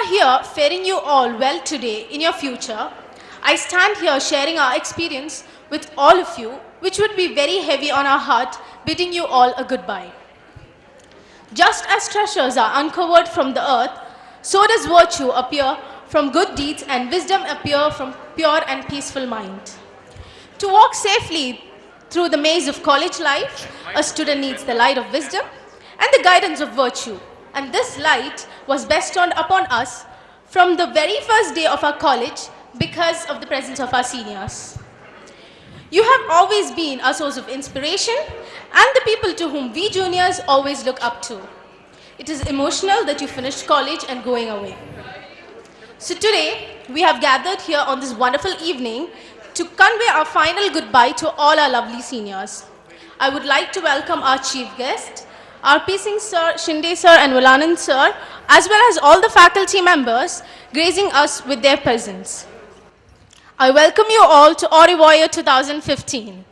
are here faring you all well today in your future, I stand here sharing our experience with all of you, which would be very heavy on our heart, bidding you all a goodbye. Just as treasures are uncovered from the earth, so does virtue appear from good deeds and wisdom appear from pure and peaceful mind. To walk safely through the maze of college life, a student needs the light of wisdom and the guidance of virtue. And this light was bestowed upon us from the very first day of our college because of the presence of our seniors. You have always been a source of inspiration and the people to whom we juniors always look up to. It is emotional that you finished college and going away. So today, we have gathered here on this wonderful evening to convey our final goodbye to all our lovely seniors. I would like to welcome our chief guest, R.P. Singh sir, Shinde sir and Valanand sir, as well as all the faculty members gracing us with their presence. I welcome you all to Au Revoir 2015.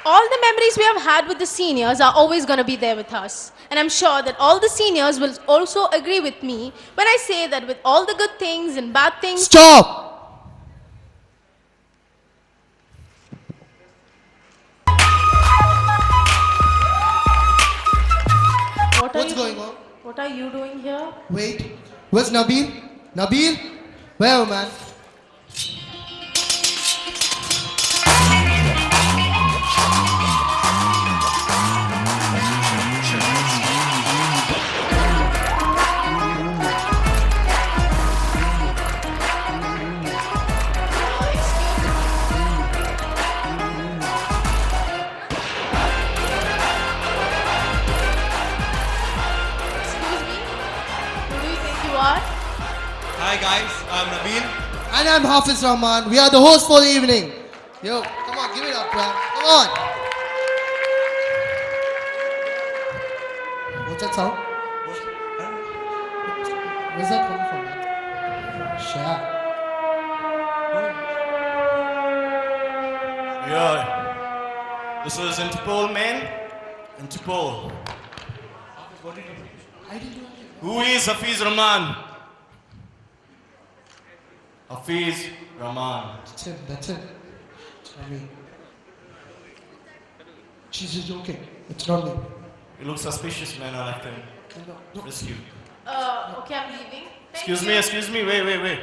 All the memories we have had with the seniors are always going to be there with us. And I'm sure that all the seniors will also agree with me when I say that with all the good things and bad things... Stop! What's going on? What are you doing here? Wait, where's Nabil? Nabil? Where, man? Hi guys, I'm Nabil. And I'm Hafiz Rahman. We are the hosts for the evening. Yo, come on, give it up, man. Come on. What's that sound? Where's that coming from, man? Share. Yeah. This is Interpol, man. Interpol. What did you do? I didn't do anything. Who is Hafiz Rahman? Hafiz Rahman. That's him, that's him. It's not me. She's just joking. It's not me. You look suspicious, man. I left him. No. Risk you. Okay, I'm leaving. Excuse me. Wait.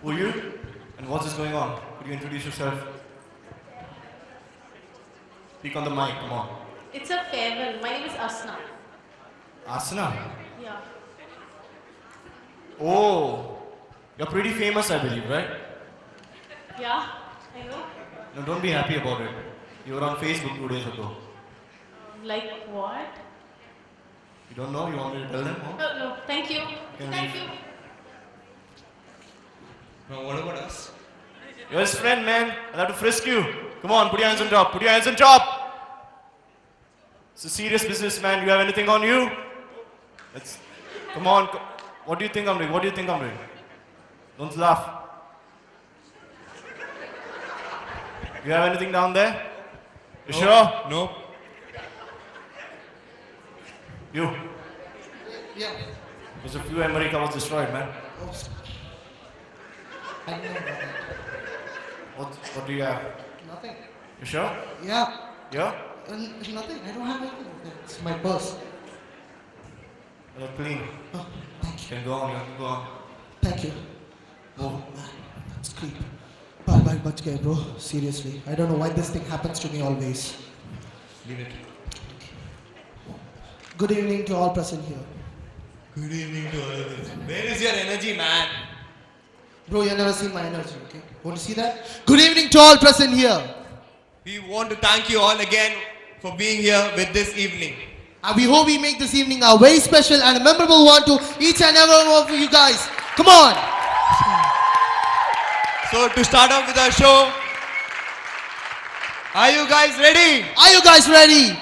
Who are you? And what is going on? Could you introduce yourself? Speak on the mic, come on. It's a farewell. My name is Asna. Asana? Yeah. Oh, you're pretty famous, I believe, right? Yeah, I know. No, don't be happy about it. You were on Facebook 2 days ago. Like what? You don't know? You want me to tell them? Huh? No, thank you. Can Thank leave. you. Now, what about us? You're his friend, man. I'll have to frisk you. Come on, put your hands on top. Put your hands on top. It's a serious business, man. You have anything on you? Come on. What do you think I'm doing? Don't laugh. You have anything down there? You sure? No. You. Yeah. There's a few America was destroyed, man. I know about that. What do you have? Nothing. You sure? Yeah. Yeah? Nothing. I don't have anything. It's my purse. They're clean. Oh, thank you. You can go on, you can go on. Thank you. Move. Man, that's creep. Bye, bach gaya, bro. Seriously. I don't know why this thing happens to me always. Leave it. Good evening to all present here. Good evening to all of us. Where is your energy, man? Bro, you've never seen my energy, okay? Want to see that? Good evening to all present here. We want to thank you all again for being here with this evening. And we hope we make this evening a very special and a memorable one to each and every one of you guys. Come on. So to start off with our show, are you guys ready? Are you guys ready?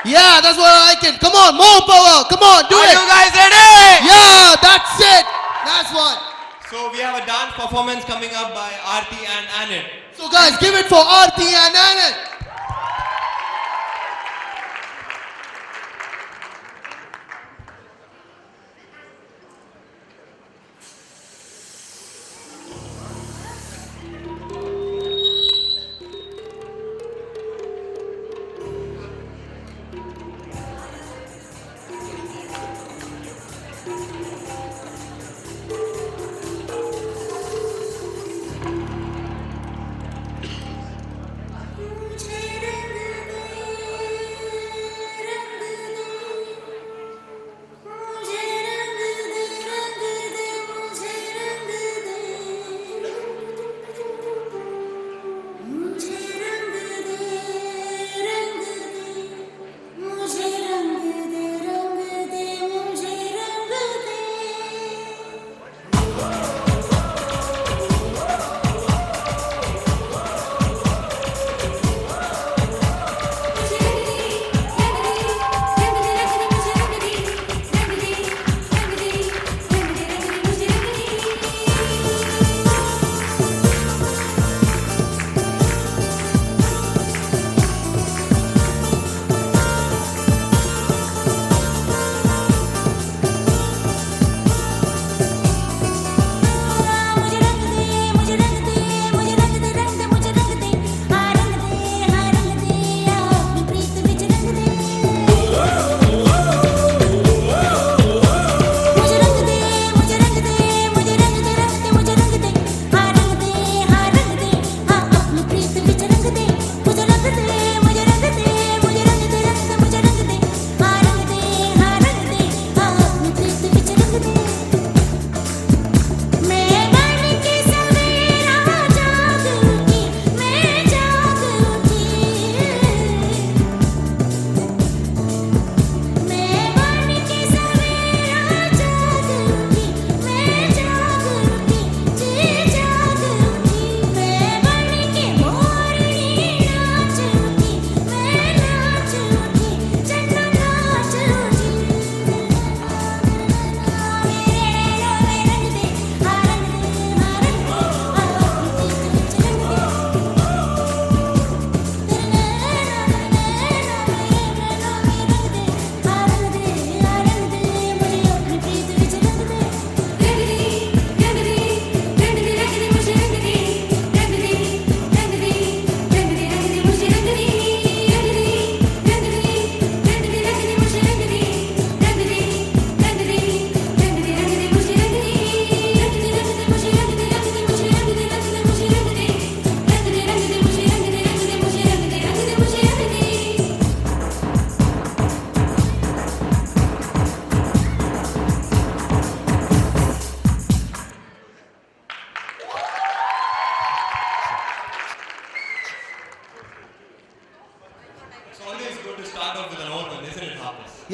Yeah, that's what I like it. Come on, more power. Come on, do Are it. you guys ready? Yeah, that's it. That's what. So we have a dance performance coming up by Aarti and Anit. So guys, give it for Aarti and Anand.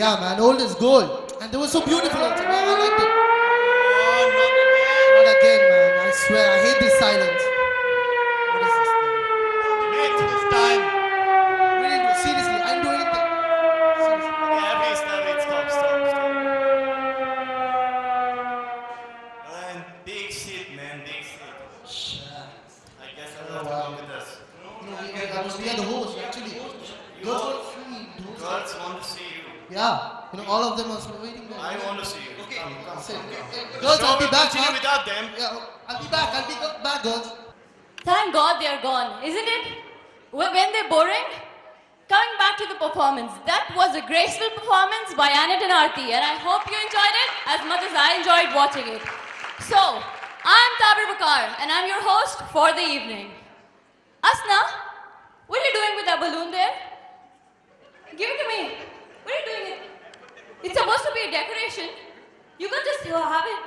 Yeah, man, old is gold. And they were so beautiful also, man. I liked it. Oh, not again. Not again, man. I swear, I hate this silence. What is this thing? Wait, this time. Really, do- seriously, I didn't do anything. Seriously. Yeah, wait, stop. Man, big shit, man, big shit. I guess I'll have to go with us. We are the host, actually. Girls were free, dude. Girls want to see you. Yeah, all of them are waiting there. I want to see you. Okay. Come. Say, girls, Show I'll be will back, continue huh? without them. Yeah, I'll be back, girls. Thank God they're gone, isn't it? When they're boring, coming back to the performance. That was a graceful performance by Anit and Aarti, and I hope you enjoyed it as much as I enjoyed watching it. So, I'm Tabir Bakar, and I'm your host for the evening. Asna, what are you doing with that balloon there? Give it to me. What are you doing? It's supposed to be a decoration. You can just have it.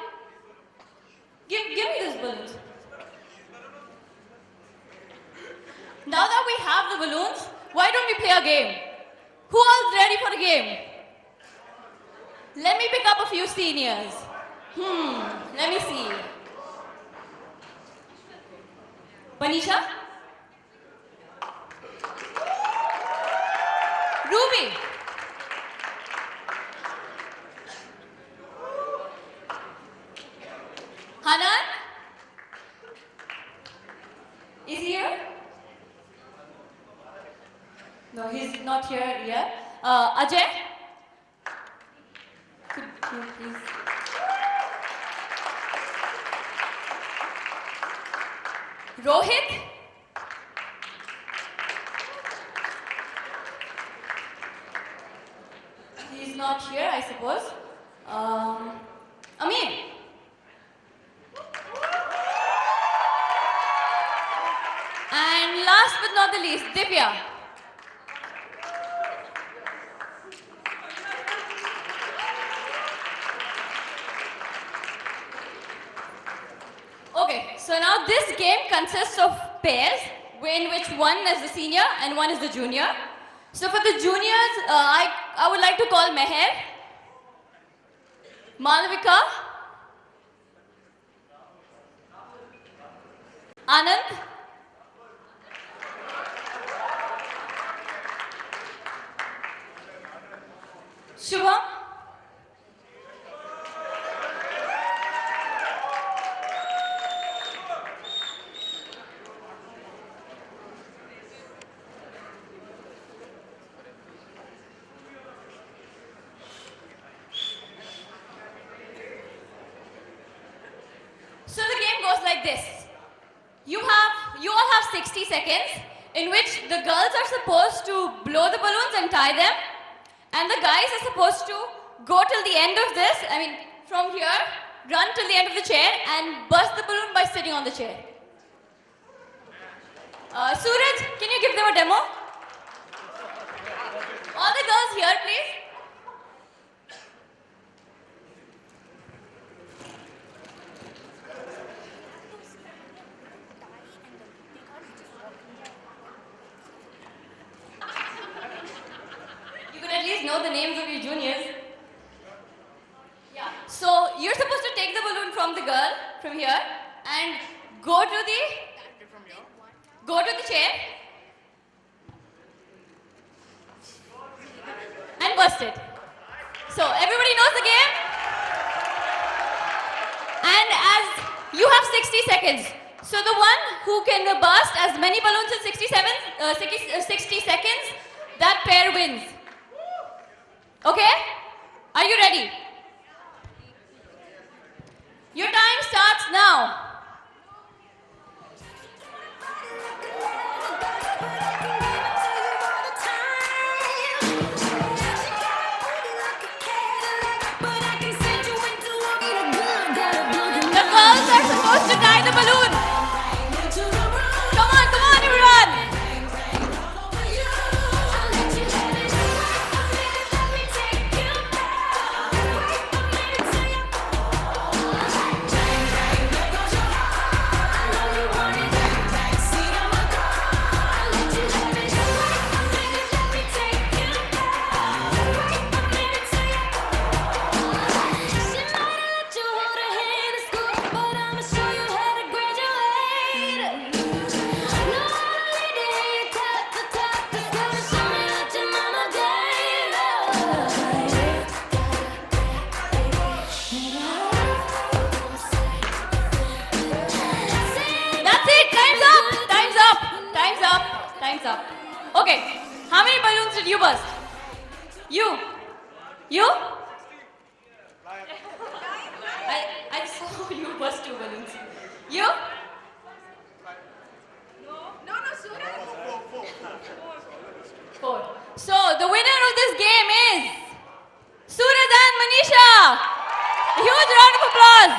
Give me those balloons. Now that we have the balloons, why don't we play a game? Who all's ready for the game? Let me pick up a few seniors. Let me see. Banisha? Ruby? Hanan? Is he here? No, he's not here yet. Ajay? Could you please? Rohit? He's not here, I suppose. Amir? And last but not the least, Divya. Okay, so now this game consists of pairs in which one is the senior and one is the junior. So for the juniors, I would like to call Meher, Malavika, Anand, Shubham, so the game goes like this. You all have 60 seconds in which the girls are supposed to blow the balloons and tie them, and the guys are supposed to go till the end of this, from here, run till the end of the chair and burst the balloon by sitting on the chair. Suraj, can you give them a demo? All the girls here, please. You could at least know the names of your juniors. Yeah. So you're supposed to take the balloon from the girl from here and go to the chair and bust it. So everybody knows the game. And as you have 60 seconds. So the one who can burst as many balloons in 60 seconds, that pair wins. Okay? Are you ready? Your time starts now. The girls are supposed to tie the balloon. Come on, everyone. Time's up. Okay. How many balloons did you burst? You? You? I saw you burst 2 balloons. You? No, Suraj. 4. So, the winner of this game is Suraj and Manisha. A huge round of applause.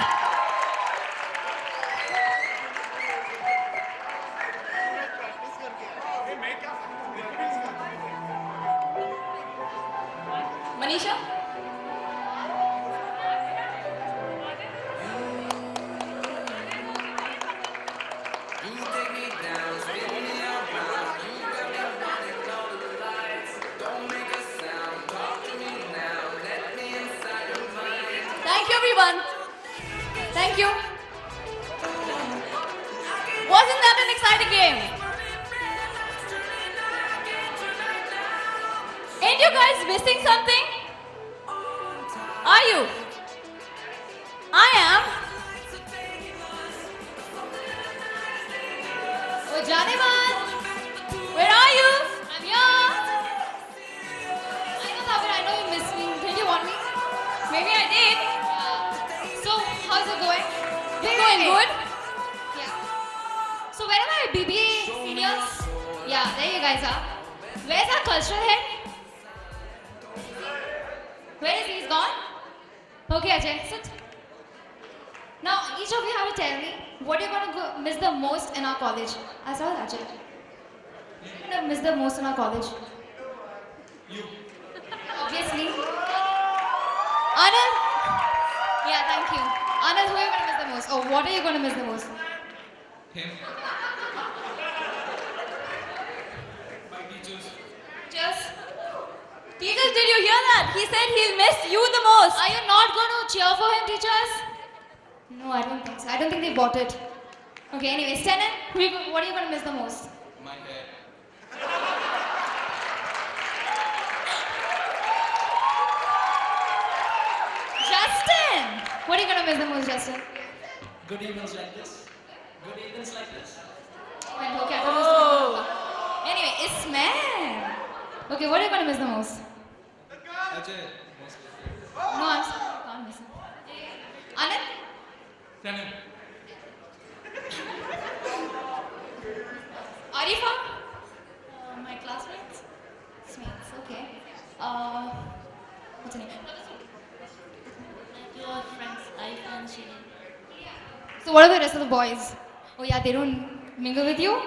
Manisha? Thank you, everyone. Thank you. Wasn't that an exciting game? Ain't you guys missing something? Are you? I am. Oh, Janeman, where are you? I'm here. I know, Thakur, I know you miss me. Did you want me? Maybe I did. So, how's it going? It's going good. Yeah. So, where are my BBA seniors? Yeah, there you guys are. Where's our cultural head? Where is he? He's gone? Okay, Ajay, sit. Now, each of you have to tell me what you're going to miss the most in our college. I'll start with Ajay. What are you going to miss the most in our college? You. Obviously. Anand? Yeah, thank you. Anand, who are you going to miss the most? Oh, what are you going to miss the most? Him. Just. Teachers, did you hear that? He said he'll miss you the most. Are you not going to cheer for him, teachers? No, I don't think so. I don't think they bought it. Okay, anyways, Tenan, what are you going to miss the most? My hair. Justin! What are you going to miss the most, Justin? Good evenings like this. Good evenings like this. Wait, okay, I thought it was Anyway, Ismail. Okay, what are you going to miss the most? Ajay. No, I'm sorry, I can't miss him. Anand? Tenan. Arifa? My classmates? Smates, okay. What's her name? Your friends, Arif and Shirin. So what are the rest of the boys? Oh yeah, they don't mingle with you?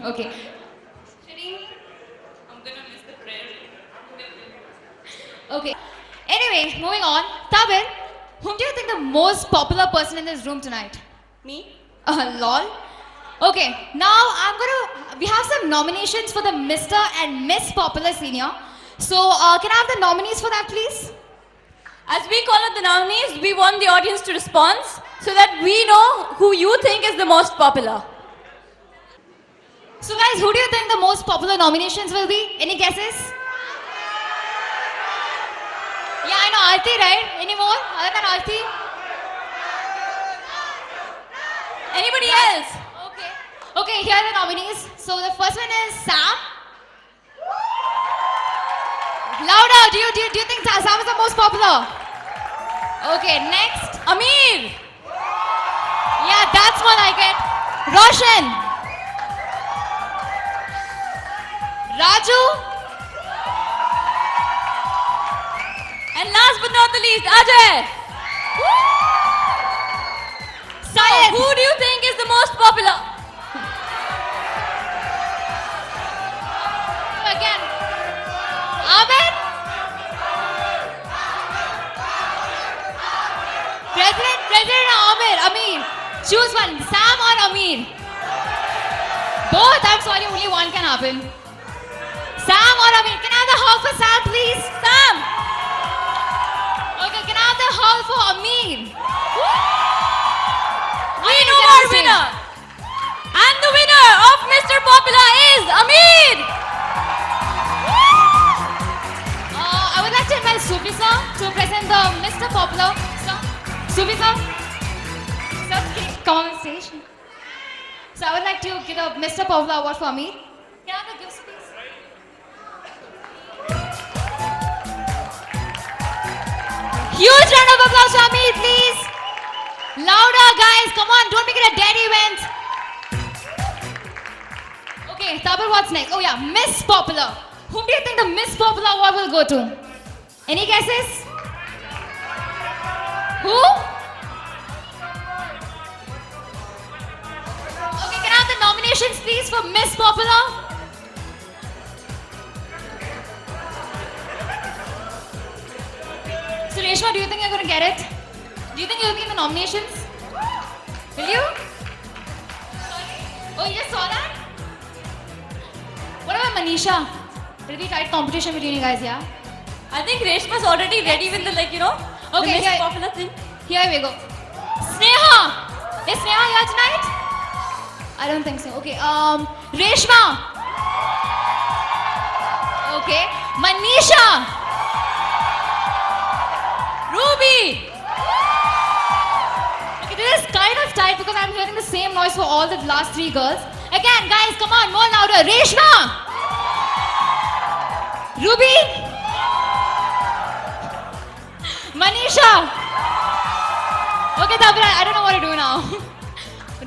Okay. Shireen? I'm gonna miss the prayer. Okay. Anyway, moving on. Tabir, whom do you think the most popular person in this room tonight? Me? Lol. Okay, now we have some nominations for the Mr. and Miss Popular Senior. So, can I have the nominees for that, please? As we call out the nominees, we want the audience to respond so that we know who you think is the most popular. So, guys, who do you think the most popular nominations will be? Any guesses? Yeah, I know, Aarti, right? Any more other than Aarti? Anybody else? Okay. Okay, here are the nominees. So, the first one is Sam. Louder, do you think Sam is the most popular? Okay, next. Amir! Yeah, that's more like it. Roshan. Raju. And last but not the least, Ajay! Syed. Who do you think is the most popular? Again. Ahmed. President Amir. Choose one. Sam or Amir? Both. I'm sorry, only one can happen. Sam or Amir? Can I have the hall for Sam, please? Sam. Okay, can I have the hall for Amir? We know our winner! And the winner of Mr. Popular is Amir! I would like to invite Sufi sir to present the Mr. Popular sir. Sufi sir, sir, come on stage. So I would like to give a Mr. Popular award for Amir. Can I have the gifts, please? Huge round of applause for me, please. Louder, guys. Come on, don't make it a dead event. Okay, Tabir, what's next? Oh yeah, Miss Popular. Whom do you think the Miss Popular award will go to? Any guesses? Who? Okay, can I have the nominations, please, for Miss Popular? So Reshma, do you think you're going to get it? Do you think you'll be in the nominations? Will you? Sorry? Oh, you just saw that? What about Manisha? Pretty tight competition between you guys, yeah? I think Reshma's already ready with the the Okay, Miss here- Popular thing. Here we go. Sneha! Is Sneha here tonight? I don't think so. Okay, Reshma! Okay, Manisha! Ruby! Okay, this is kind of tight because I'm hearing the same noise for all the last three girls. Again, guys, come on, more louder. Reshma! Ruby! Manisha! Okay, Tabra, I don't know what to do now.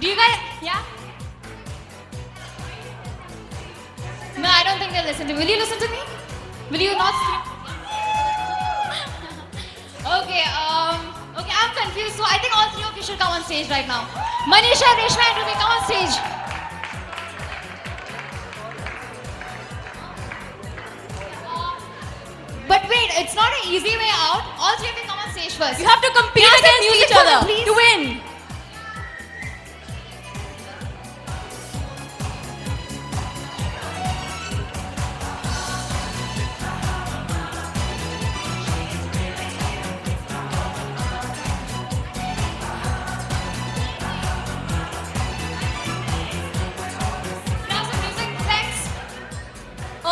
Do you guys, yeah? No, I don't think they'll listen to me. Will you listen to me? Will you not? Okay, okay, I'm confused. So I think all three of you should come on stage right now. Manisha, Reshma, and Ruby, come on stage. But wait, it's not an easy way out. All three of you come on stage first. You have to compete Can I have some against music each for them, other please? to win. Can I have some music? Thanks.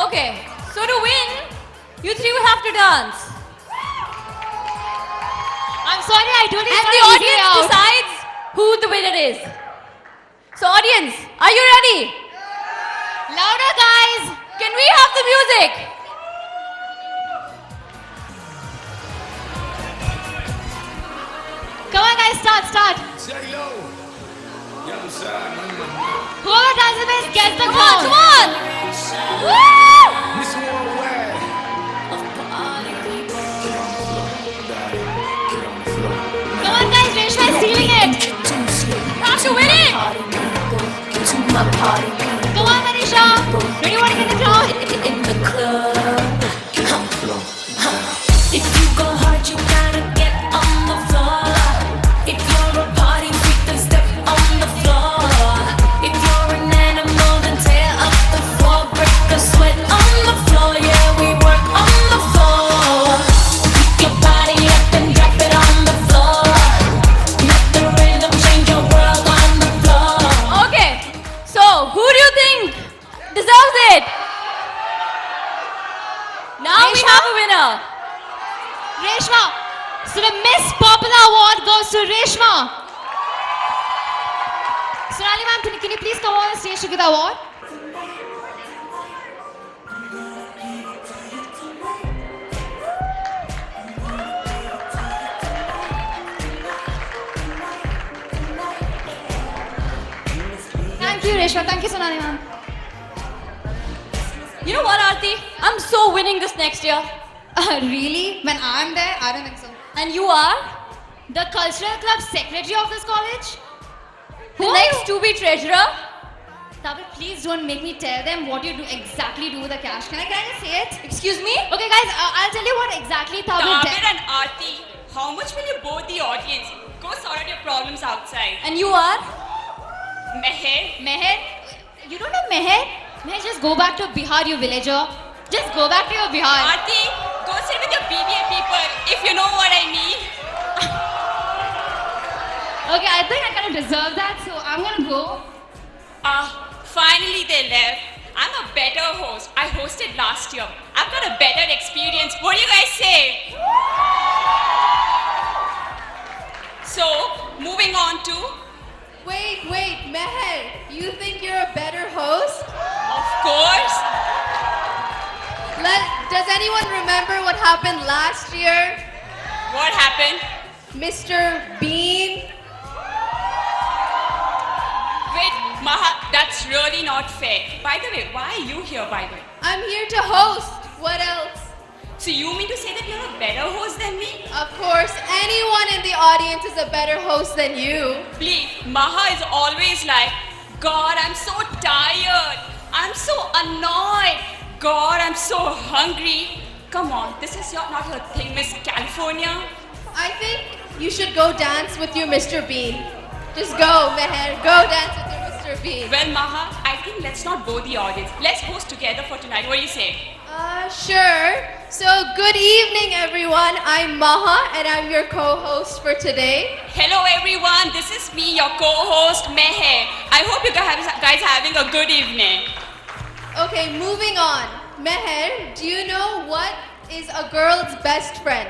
Okay, so to win, you three will have to dance. I'm sorry, I told you And it's the not an easy way audience out. decides who the winner is. So audience, are you ready? Louder, guys. Can we have the music? Come on, guys, start. Whoever does the best gets the Come crown. on! Woo! Come on, guys, Reshma is stealing it. You have to win it! Come on, Manisha. Don't you want to get the crown? In the club. If you go hard, you gotta get on the floor. If you're a party freak, then step on the floor. If you're an animal, then tear up the floor. Break the sweat on the floor. Yeah, we work on the floor. Pick your body up and drop it on the floor. Let the rhythm change your world on the floor. Okay, so who do you think deserves it? Now we Reshma? have a winner. Reshma. So the Miss Popular Award goes to Reshma. Sonali ma'am, can you please come on the stage to get the award? Thank you, Reshma. Thank you, Sonali ma'am. You know what, Aarti? I'm so winning this next year. Really? When I'm there, I don't think so. And you are The cultural club secretary of this college? the next to be treasurer. Tabir, please don't make me tell them what you do exactly do with the cash. Can I just say it? Excuse me? Okay, guys, I'll tell you what exactly Tabir Tabir did. and Aarti, how much will you bore the audience? Go sort out your problems outside. And you are? Meher, Meher, you don't know Meher? Meher, just go back to Bihar, you villager. Just go back to your Bihar. Aarti, go sit with your BBA people, if you know what I mean. Okay, I think I kind of deserve that, so I'm gonna go. Finally they left. I'm a better host. I hosted last year. I've got a better experience. What do you guys say? So, moving on to, Wait, Meher, you think you're a better host? of course. Does anyone remember what happened last year? What happened? Mr. Bean? Wait, Maha, that's really not fair. By the way, why are you here, by the way? I'm here to host. What else? So you mean to say that you're a better host than me? Of course, anyone in the audience is a better host than you. Please, Maha is always like, God, I'm so tired. I'm so annoyed. God, I'm so hungry. Come on, this is not your thing, Miss California. I think you should go dance with your Mr. Bean. Just go, Meher. Go dance with your Mr. Bean. Well, Maha, I think let's not bore the audience. Let's host together for tonight. What do you say? Sure. So, good evening, everyone. I'm Maha, and I'm your co-host for today. Hello, everyone. This is me, your co-host, Meher. I hope you guys are having a good evening. Okay, moving on. Meher, do you know what is a girl's best friend?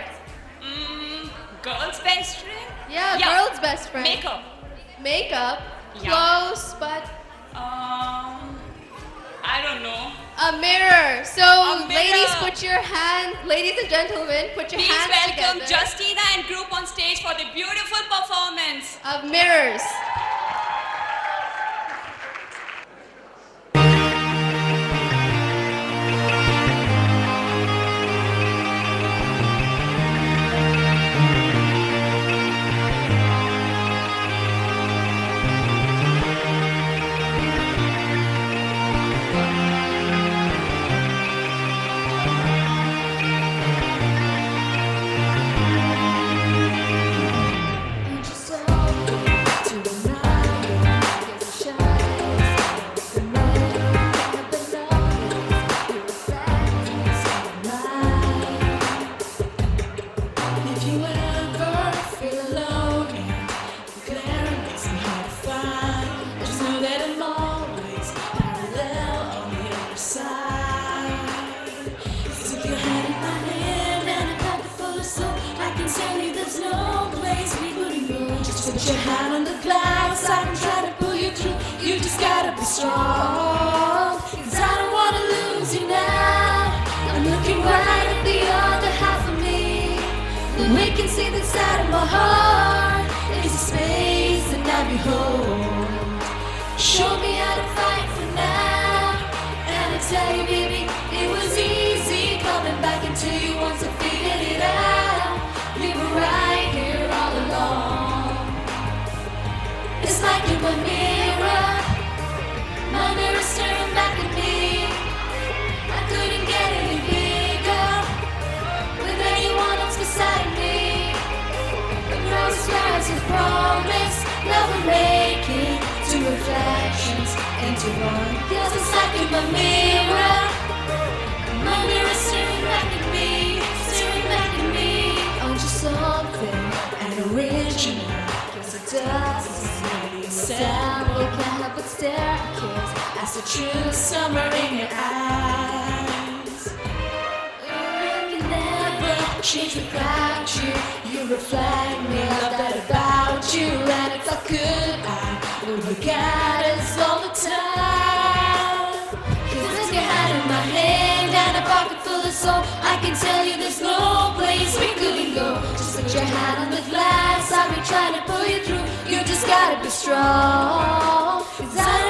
Girl's best friend? Yeah, girl's best friend. Makeup. Makeup? Yeah. Close, but I don't know. a mirror. So, A mirror. ladies and gentlemen, put your Please hands welcome together. Justina and group on stage for the beautiful performance. Of mirrors. Put your hand on the glass, I can try to pull you through. You just gotta be strong, 'cause I don't wanna lose you now. I'm looking right at the other half of me, and we can see the side of my heart. It's a space that I behold. Show me how to fight for now, and I tell you, baby, it was easy coming back into you once I figured it out. We were right here all along. It's like you're my mirror staring back at me. I couldn't get any bigger with anyone else beside me. The rose skies of promise, now we're making two reflections into one. 'Cause it's like you're my mirror staring back at me, staring back at me. Aren't you something and original? 'Cause it doesn't sound, we can't help but stare at kids. As the true summer in your eyes. You can never change without you. You reflect me, love that about you. And it's all good, I will look at us all the time. 'Cause with your hand in my hand and a pocket full of soul, I can tell you there's no place we couldn't go. Just put your hand on the glass, I'll be trying to pull you through. You just gotta be strong, 'cause I